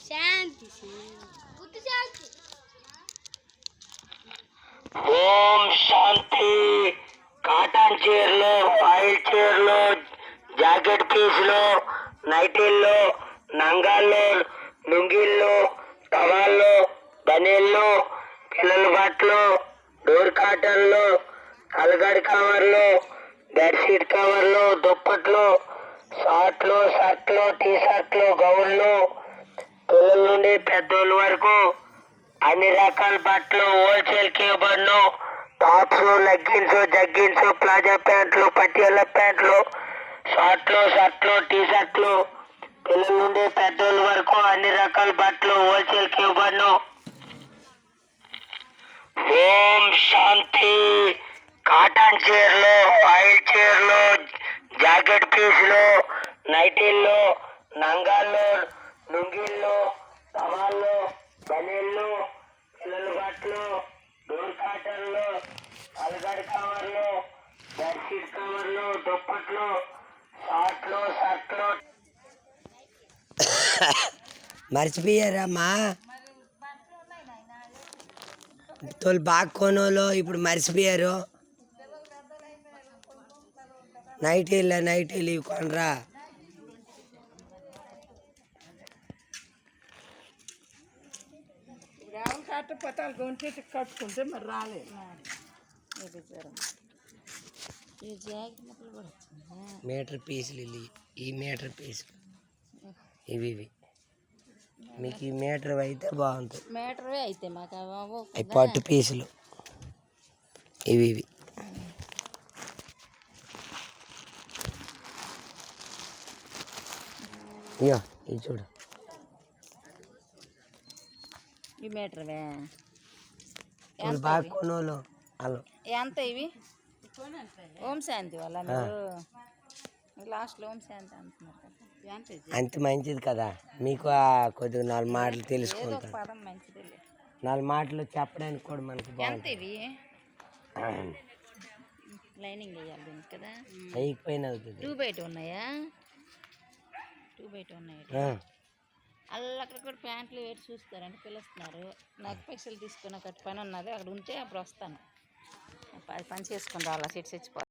శాంతి ఓం శాంతి. Cotton చీరలు, oil చీరలు, jacket పీసులు, నైటీల్లో, నంగాల్లో, లుంగీల్లో, టవాళ్ళు, బనీళ్ళు, పిల్లల బట్టలు, డోర్ కాటన్లు, అలగడి కవర్లు, బెడ్షీట్ కవర్లు, దుప్పట్లు, షార్ట్లు, షర్ట్లు, టీ షర్ట్లు, గౌన్లు, పిల్లల నుండి పెద్దోళ్ళ వరకు అన్ని రకాల బట్టలు హోల్సేల్ కేబడ్ను. టాప్స్, లెగ్గిన్స్, జగ్గిన్స్, ప్లాజా ప్యాంట్లు, పట్టియాల ప్యాంట్లు, షార్ట్లు, షర్ట్లు, టీ షర్ట్లు, పిల్లల నుండి పెద్దోళ్ళ వరకు అన్ని రకాల బట్టలు హోల్సేల్ కేబడ్ను. ఓం శాంతి. కాటన్ చీరలు, ఆయిల్ చీరలు, జాకెట్ పీసులు, నైటీల్లో, నంగాల్లో, లుంగీల్లో, టవాళ్ళు, బనీళ్ళు, పిల్లల బట్టలు, డోర్ కాటన్లు, అలగడి కవర్లు, బెడ్షీట్ కవర్లు, దుప్పట్లు, షార్ట్లు, షర్ట్లు. మర్చిపోయారమ్మా తోలు బాగా కొనోళ్ళు ఇప్పుడు మర్చిపోయారు. నైటీలు ఇవి కొనరా. కట్టుకుంటే మరి రాలేదు. మీటర్ పీసులు ఈ మీటర్ పీసులు ఇవి మీకు ఈ మీటర్ అయితే బాగుంటుంది. మీటర్ అయితే మాకు అవి పట్టు పీసులు ఇవి ఇయో ఇవి చూడు. ఈ మీటర్ బాగా కొనోళ్ళు వాళ్ళు ఎంత ఇవి? ఓం శాంతి వాళ్ళ మీరు లాస్ట్లో ఓం శాంతి అంటున్నారు కదా, అంత మంచిది కదా. మీకు కొద్దిగా 4 మాటలు తెలుసుకుంటాం. పదం మంచిది. 4 మాటలు చెప్పడానికి కూడా మనకు ఎంత బాగుంటుంది. ఇవి? లైనింగ్ వేయాలి దీనికి కదా. అయిపోయిన అవుతుంది. 2x2 ఉన్నాయా? 2x2 ఉన్నాయి. అక్కడ కూడా ప్యాంట్లు వేసి చూస్తారంటే పిలుస్తున్నారు. నాకు పైసలు తీసుకుని అక్కడ పని ఉన్నది, అక్కడ ఉంటే అప్పుడు వస్తాను. పని చేసుకుని రావాలా, సెట్స్ ఇచ్చిపోవాలి.